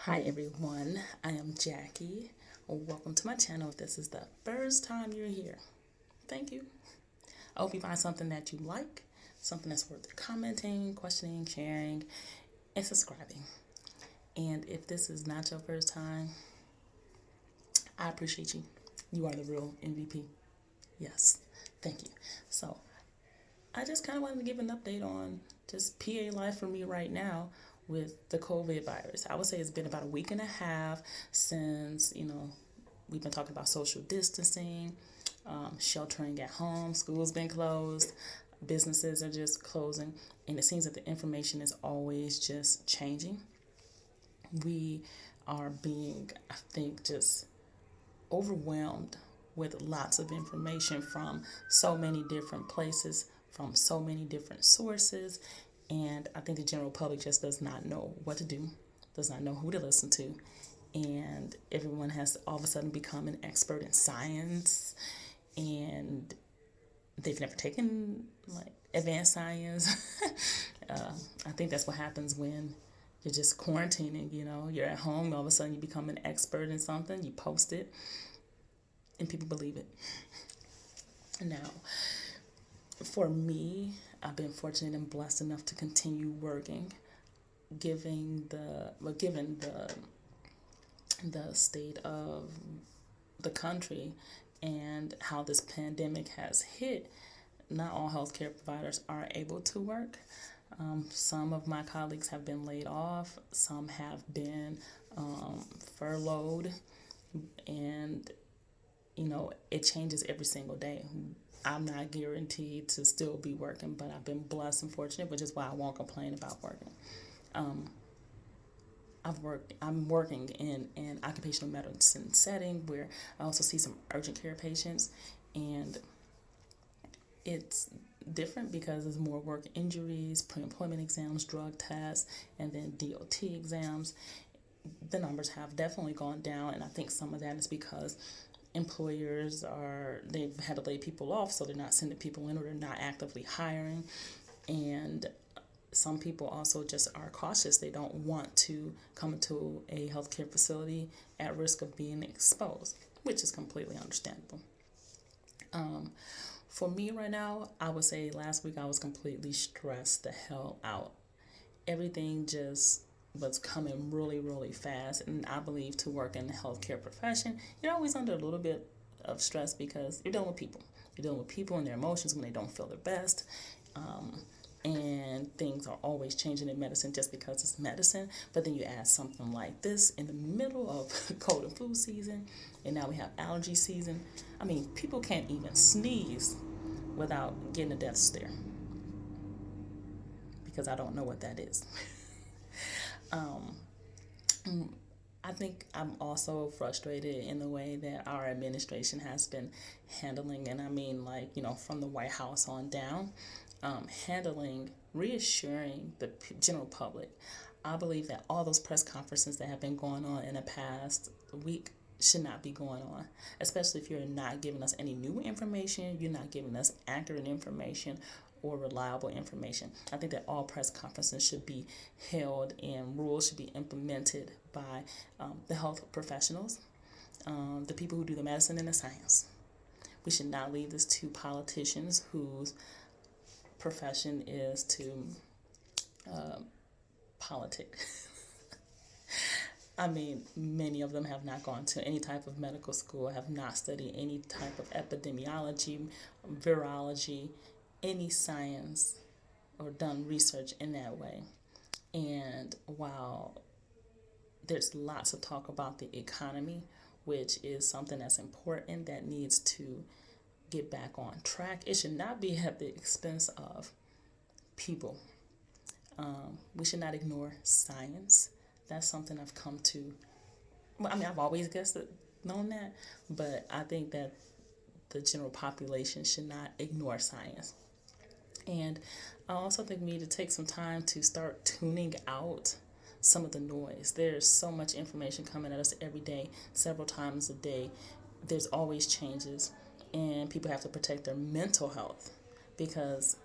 Hi everyone, I am Jackie. Welcome to my channel. If this is the first time you're here, thank you. I hope you find something that you like, something that's worth commenting, questioning, sharing, and subscribing. And if this is not your first time, I appreciate you. You are the real MVP. Yes, thank you. So I just kind of wanted to give an update on just PA life for me right now with the COVID virus. I would say it's been about a week and a half since, we've been talking about social distancing, sheltering at home, school's been closed, businesses are just closing, and it seems that the information is always just changing. We are being, I think, just overwhelmed with lots of information from so many different places, from so many different sources. And I think the general public just does not know what to do, does not know who to listen to. And everyone has all of a sudden become an expert in science. And they've never taken like advanced science. I think that's what happens when you're just quarantining, you're at home, all of a sudden you become an expert in something, you post it, and people believe it. Now, for me, I've been fortunate and blessed enough to continue working, given the state of the country and how this pandemic has hit. Not all healthcare providers are able to work. Some of my colleagues have been laid off. Some have been furloughed, and it changes every single day. I'm not guaranteed to still be working, but I've been blessed and fortunate, which is why I won't complain about working. I'm working in an occupational medicine setting where I also see some urgent care patients, and it's different because there's more work injuries, pre-employment exams, drug tests, and then DOT exams. The numbers have definitely gone down, and I think some of that is because they've had to lay people off, so they're not sending people in, or they're not actively hiring. And some people also just are cautious. They don't want to come into a healthcare facility at risk of being exposed, which is completely understandable. For me right now, I would say last week I was completely stressed the hell out. Everything just was coming really, really fast. And I believe to work in the healthcare profession, you're always under a little bit of stress because you're dealing with people. You're dealing with people and their emotions when they don't feel their best. And things are always changing in medicine just because it's medicine. But then you add something like this in the middle of cold and flu season, and now we have allergy season. I mean, people can't even sneeze without getting a death stare, because I don't know what that is. I think I'm also frustrated in the way that our administration has been handling, and I mean, from the White House on down, reassuring the general public. I believe that all those press conferences that have been going on in the past week should not be going on, especially if you're not giving us any new information, you're not giving us accurate information or reliable information. I think that all press conferences should be held and rules should be implemented by the health professionals, the people who do the medicine and the science. We should not leave this to politicians whose profession is to politic. I mean, many of them have not gone to any type of medical school, have not studied any type of epidemiology, virology, any science, or done research in that way. And while there's lots of talk about the economy, which is something that's important that needs to get back on track, it should not be at the expense of people. We should not ignore science. That's something I've come to. Well, I mean, I've always known that, but I think that the general population should not ignore science. And I also think we need to take some time to start tuning out some of the noise. There's so much information coming at us every day, several times a day. There's always changes, and people have to protect their mental health because,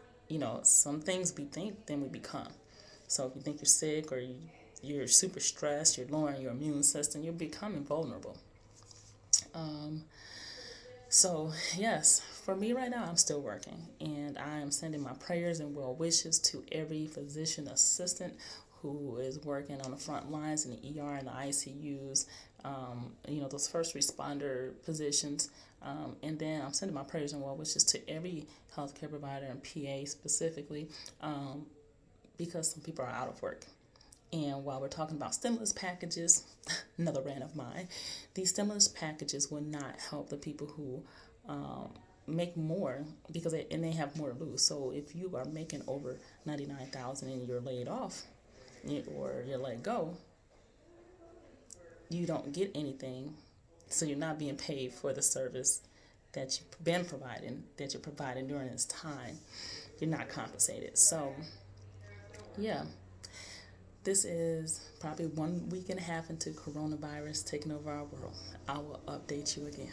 some things we think, then we become. So if you think you're sick or you you're super stressed, you're lowering your immune system, you're becoming vulnerable. So, yes, for me right now, I'm still working, and I am sending my prayers and well wishes to every physician assistant who is working on the front lines in the ER and the ICUs, those first responder positions. And then I'm sending my prayers and well wishes to every healthcare provider and PA specifically, because some people are out of work. And while we're talking about stimulus packages, another rant of mine, these stimulus packages will not help the people who make more because they have more to lose. So if you are making over $99,000 and you're laid off or you're let go, you don't get anything. So you're not being paid for the service that you've been providing, that you're providing during this time. You're not compensated. So, yeah. This is probably 1.5 weeks into coronavirus taking over our world. I will update you again.